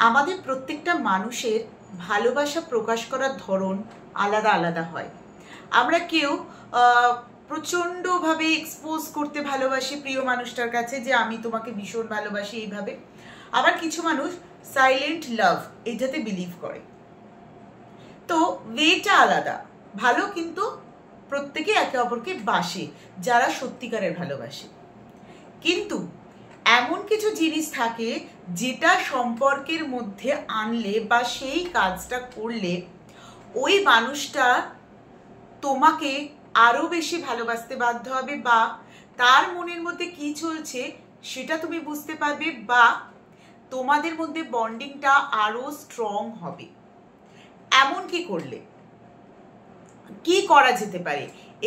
আমাদের প্রত্যেকটা মানুষের ভালোবাসা প্রকাশ করার ধরন আলাদা আলাদা হয়। আমরা কেউ প্রচণ্ডভাবে এক্সপোজ করতে ভালোবাসি প্রিয় মানুষটার কাছে যে আমি তোমাকে ভীষণ ভালোবাসি এইভাবে। আবার কিছু মানুষ সাইলেন্ট লাভ এইটাতে বিলিভ করে। তো ওয়েটা আলাদা। ভালো কিন্তু প্রত্যেকে একে অপরকে বাসে যারা সত্যিকারের ভালোবাসে। কিন্তু এমন কিছু জিনিস থাকে যেটা সম্পর্কের মধ্যে আনলে বা সেই কাজটা করলে ওই মানুষটা তোমাকে আরো বেশি ভালোবাসতে বাধ্য হবে, বা তার মনের মধ্যে কি চলছে সেটা তুমি বুঝতে পারবে, বা তোমাদের মধ্যে বন্ডিংটা আরো স্ট্রং হবে। এমন কি করলে কি করা যেতে পারে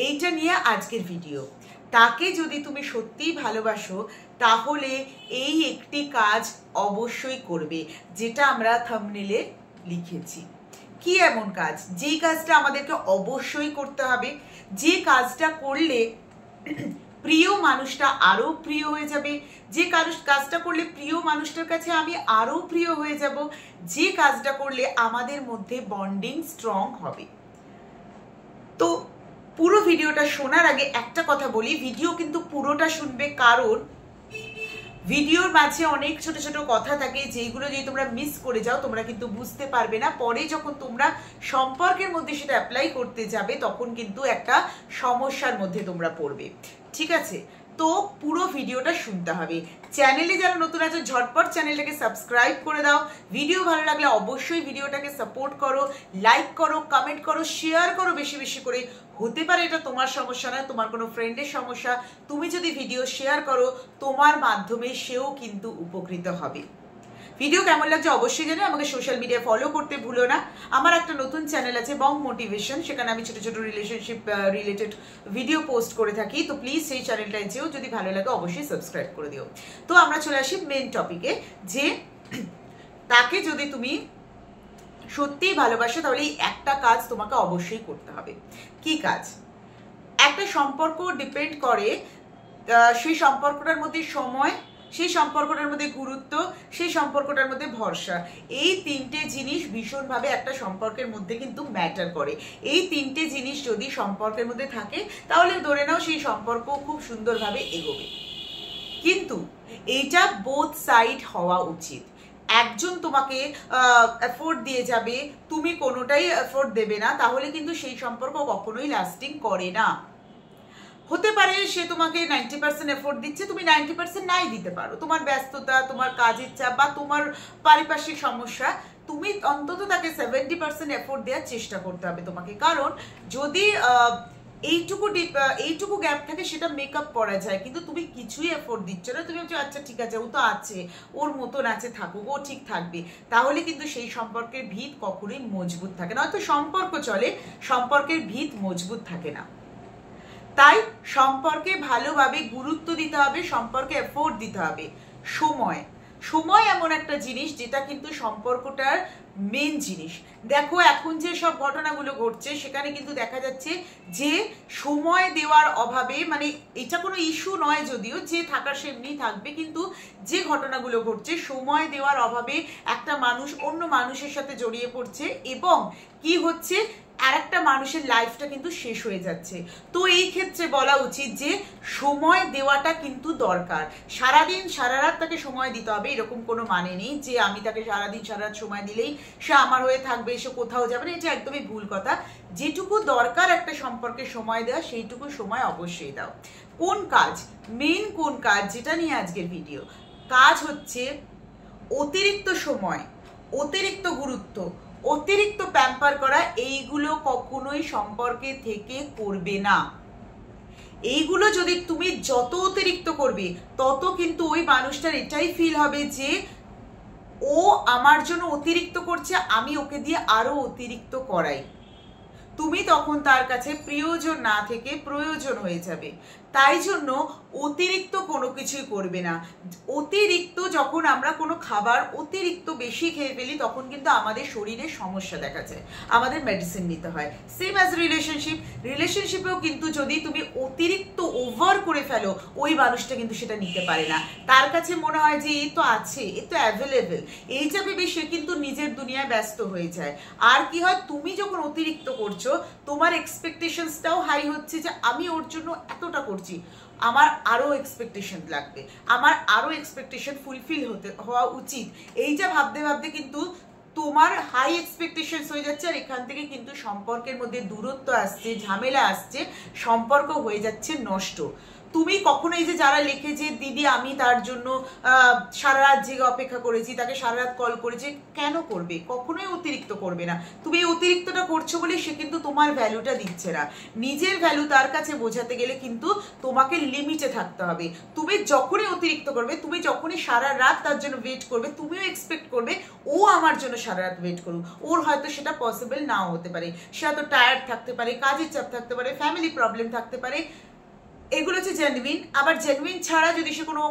এইটা নিয়ে আজকের ভিডিও। তাকে যদি তুমি সত্যিই ভালোবাসো তাহলে এই একটি কাজ অবশ্যই করবে, যেটা আমরা থাম্বনেলে লিখেছি। কি এমন কাজ, যেই কাজটা আমাদেরকে অবশ্যই করতে হবে, যে কাজটা করলে প্রিয় মানুষটা আরো প্রিয় হয়ে যাবে, যে কাজটা করলে প্রিয় মানুষটার কাছে আমি আরো প্রিয় হয়ে যাব, যে কাজটা করলে আমাদের মধ্যে বন্ডিং স্ট্রং হবে। তো পুরো ভিডিওটা শোনার আগে একটা কথা বলি, ভিডিও কিন্তু পুরোটা শুনবে, কারণ ভিডিওর মাঝে অনেক ছোট ছোট কথা থাকে যেগুলো যদি তোমরা মিস করে যাও তোমরা কিন্তু বুঝতে পারবে না। পরে যখন তোমরা সম্পর্কের মধ্যে সেটা অ্যাপ্লাই করতে যাবে তখন কিন্তু একটা সমস্যার মধ্যে তোমরা পড়বে। ঠিক আছে, তো পুরো ভিডিওটা শুনতে হবে। চ্যানেলে যারা নতুন আছে ঝটপট চ্যানেলটাকে সাবস্ক্রাইব করে দাও। ভিডিও ভালো লাগলে অবশ্যই ভিডিওটাকে সাপোর্ট করো, লাইক করো, কমেন্ট করো, শেয়ার করো বেশি বেশি করে। হতে পারে এটা তোমার সমস্যা নয়, তোমার কোনো ফ্রেন্ডের সমস্যা। তুমি যদি ভিডিও শেয়ার করো তোমার মাধ্যমে সেও কিন্তু উপকৃত হবে। ভিডিও কেমন লাগছে অবশ্যই জানো। আমাকে সোশ্যাল মিডিয়া ফলো করতে ভুলো না। আমার একটা নতুন চ্যানেল আছে বং মোটিভেশন, সেখানে আমি ছোট ছোট রিলেশনশিপ রিলেটেড ভিডিও পোস্ট করে থাকি। তো প্লিজ সেই চ্যানেলটায় যেও, যদি ভালো লাগে অবশ্যই সাবস্ক্রাইব করে দিও। তো আমরা চলে আসি মেন টপিকে, যে তাকে যদি তুমি সত্যিই ভালোবাসো তাহলে এই একটা কাজ তোমাকে অবশ্যই করতে হবে। কি কাজ? একটা সম্পর্ক ডিপেন্ড করে সেই সম্পর্কটার মধ্যে সময়, সেই সম্পর্কটার মধ্যে গুরুত্ব, সেই সম্পর্কটার মধ্যে ভরসা। এই তিনটে জিনিস ভীষণভাবে একটা সম্পর্কের মধ্যে কিন্তু ম্যাটার করে। এই তিনটে জিনিস যদি সম্পর্কের মধ্যে থাকে তাহলে ধরে নাও সেই সম্পর্ক খুব সুন্দরভাবে এগোবে। কিন্তু এইটা বোথ সাইড হওয়া উচিত। একজন তোমাকে এফোর্ট দিয়ে যাবে, তুমি কোনোটাই এফোর্ট দেবে না, তাহলে কিন্তু সেই সম্পর্ক কখনোই লাস্টিং করে না। হতে পারে সে তোমাকে 90% এফোর্ট দিচ্ছে, তুমি 90% নাই দিতে পারো, তোমার ব্যস্ততা, তোমার কাজের চাপ বা তোমার পারিপার্শ্বিক সমস্যা। তুমি অন্তত তাকে 70% এফোর্ট দেওয়ার চেষ্টা করতে হবে তোমাকে। কারণ যদি এইটুকু গ্যাপ থাকে সেটা মেকআপ করা যায়, কিন্তু তুমি কিছুই এফোর্ট দিচ্ছ না, তুমি ভাবছো আচ্ছা ঠিক আছে ও তো আছে, ওর মতন আছে, থাকুক, ও ঠিক থাকবে, তাহলে কিন্তু সেই সম্পর্কের ভিত কখনোই মজবুত থাকে না। হয়তো সম্পর্ক চলে, সম্পর্কের ভিত মজবুত থাকে না। তাই সম্পর্কে ভালোভাবে গুরুত্ব দিতে হবে, সম্পর্কে এফোর্ট দিতে হবে। সময় এমন একটা জিনিস যেটা কিন্তু সম্পর্কটার মেন জিনিস। দেখো এখন যে সব ঘটনাগুলো ঘটছে সেখানে কিন্তু দেখা যাচ্ছে যে সময় দেওয়ার অভাবে, মানে এটা কোনো ইস্যু নয় যদিও, যে থাকার সে এমনি থাকবে, কিন্তু যে ঘটনাগুলো ঘটছে সময় দেওয়ার অভাবে একটা মানুষ অন্য মানুষের সাথে জড়িয়ে পড়ছে এবং কি হচ্ছে, আর একটা মানুষের লাইফটা কিন্তু শেষ হয়ে যাচ্ছে। তো এই ক্ষেত্রে বলা উচিত যে সময় দেওয়াটা কিন্তু দরকার। সারাদিন সারা রাত তাকে সময় দিতে হবে এরকম কোনো মানে নেই যে আমি তাকে সারাদিন সারা রাত সময় দিলেই সে আমার হয়ে থাকবে, সে কোথাও যাবে না, এটা একদমই ভুল কথা। যেটুকু দরকার একটা সম্পর্কে সময় দেওয়া সেইটুকু সময় অবশ্যই দাও। কোন কাজ, মেন কোন কাজ, যেটা নিয়ে আজকের ভিডিও, কাজ হচ্ছে অতিরিক্ত সময়, অতিরিক্ত গুরুত্ব, অতিরিক্ত প্যাম্পার করা, এইগুলো কখনোই সম্পর্কে থেকে করবে না। এইগুলো যদি তুমি যত অতিরিক্ত করবে তত কিন্তু ওই মানুষটার এটাই ফিল হবে যে ও আমার জন্য অতিরিক্ত করছে, আমি ওকে দিয়ে আরো অতিরিক্ত করাই। তুমি তখন তার কাছে প্রিয়জন না থেকে প্রয়োজন হয়ে যাবে। তাই জন্য অতিরিক্ত কোনো কিছুই করবে না। অতিরিক্ত যখন আমরা কোনো খাবার অতিরিক্ত বেশি খেয়ে ফেলি তখন কিন্তু আমাদের শরীরে সমস্যা দেখা যায়, আমাদের মেডিসিন নিতে হয়। সেম অ্যাজ রিলেশনশিপেও কিন্তু যদি তুমি অতিরিক্ত ওভার করে ফেলো ওই মানুষটা কিন্তু সেটা নিতে পারে না। তার কাছে মনে হয় যে এই তো আছে, এ তো অ্যাভেলেবেল, এইটা ভেবে সে কিন্তু নিজের দুনিয়ায় ব্যস্ত হয়ে যায়। আর কি হয়, তুমি যখন অতিরিক্ত করছো তোমার এক্সপেকটেশনসটাও হাই হচ্ছে যে আমি ওর জন্য এতটা করছি, আমার আরও এক্সপেকটেশন লাগবে, আমার আরও এক্সপেকটেশন ফুলফিল হওয়া উচিত। এইটা ভাবতে ভাবতে কিন্তু তোমার হাই এক্সপেকটেশনস হয়ে যাচ্ছে, আর এখান থেকে কিন্তু সম্পর্কের মধ্যে দূরত্ব আসছে, ঝামেলা আসছে, সম্পর্ক হয়ে যাচ্ছে নষ্ট। তুমি কখনো এই যে যারা লেখে যে দিদি আমি তার জন্য সারা রাত জেগে অপেক্ষা করেছি, তাকে সারা রাত কল করেছি, কেন করবে? কখনোই অতিরিক্ত করবে না। তুমি এই অতিরিক্তটা করছো বলে সে কিন্তু তোমার ভ্যালুটা দিচ্ছে না। নিজের ভ্যালু তার কাছে বোঝাতে গেলে কিন্তু তোমাকে লিমিটে থাকতে হবে। তুমি যখনই অতিরিক্ত করবে, তুমি যখনই সারা রাত তার জন্য ওয়েট করবে, তুমিও এক্সপেক্ট করবে ও আমার জন্য সারা রাত ওয়েট করুক। ওর হয়তো সেটা পসিবল নাও হতে পারে, সে হয়তো টায়ার্ড থাকতে পারে, কাজের চাপ থাকতে পারে, ফ্যামিলি প্রবলেম থাকতে পারে। এগুলো হচ্ছে জেনুইন। আবার জেনুইন ছাড়া যদি সে কোনো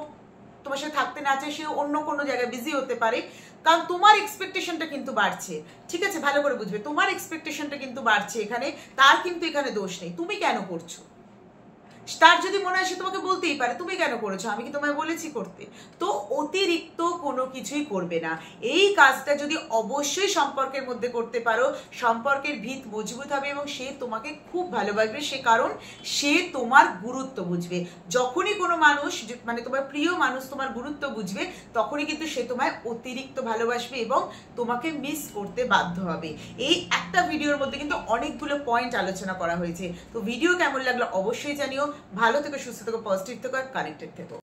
তোমার সাথে থাকতে না চায়, সে অন্য কোনো জায়গায় বিজি হতে পারে, কারণ তোমার এক্সপেকটেশনটা কিন্তু বাড়ছে। ঠিক আছে, ভালো করে বুঝবে, তোমার এক্সপেকটেশনটা কিন্তু বাড়ছে এখানে, তার কিন্তু এখানে দোষ নেই। তুমি কেন করছো? তার যদি মনে হয় সে তোমাকে বলতেই পারে তুমি কেন করেছো, আমি কি তোমায় বলেছি করতে? তো অতিরিক্ত কোনো কিছুই করবে না। এই কাজটা যদি অবশ্যই সম্পর্কের মধ্যে করতে পারো, সম্পর্কের ভিত মজবুত হবে এবং সে তোমাকে খুব ভালোবাসবে, সে কারণ সে তোমার গুরুত্ব বুঝবে। যখনই কোনো মানুষ মানে তোমার প্রিয় মানুষ তোমার গুরুত্ব বুঝবে, তখনই কিন্তু সে তোমায় অতিরিক্ত ভালোবাসবে এবং তোমাকে মিস করতে বাধ্য হবে। এই একটা ভিডিওর মধ্যে কিন্তু অনেকগুলো পয়েন্ট আলোচনা করা হয়েছে। তো ভিডিও কেমন লাগলো অবশ্যই জানিও। ভালো থেকো, সুস্থ থেকো, পজিটিভ থেকো, কানেক্টেড থেকো।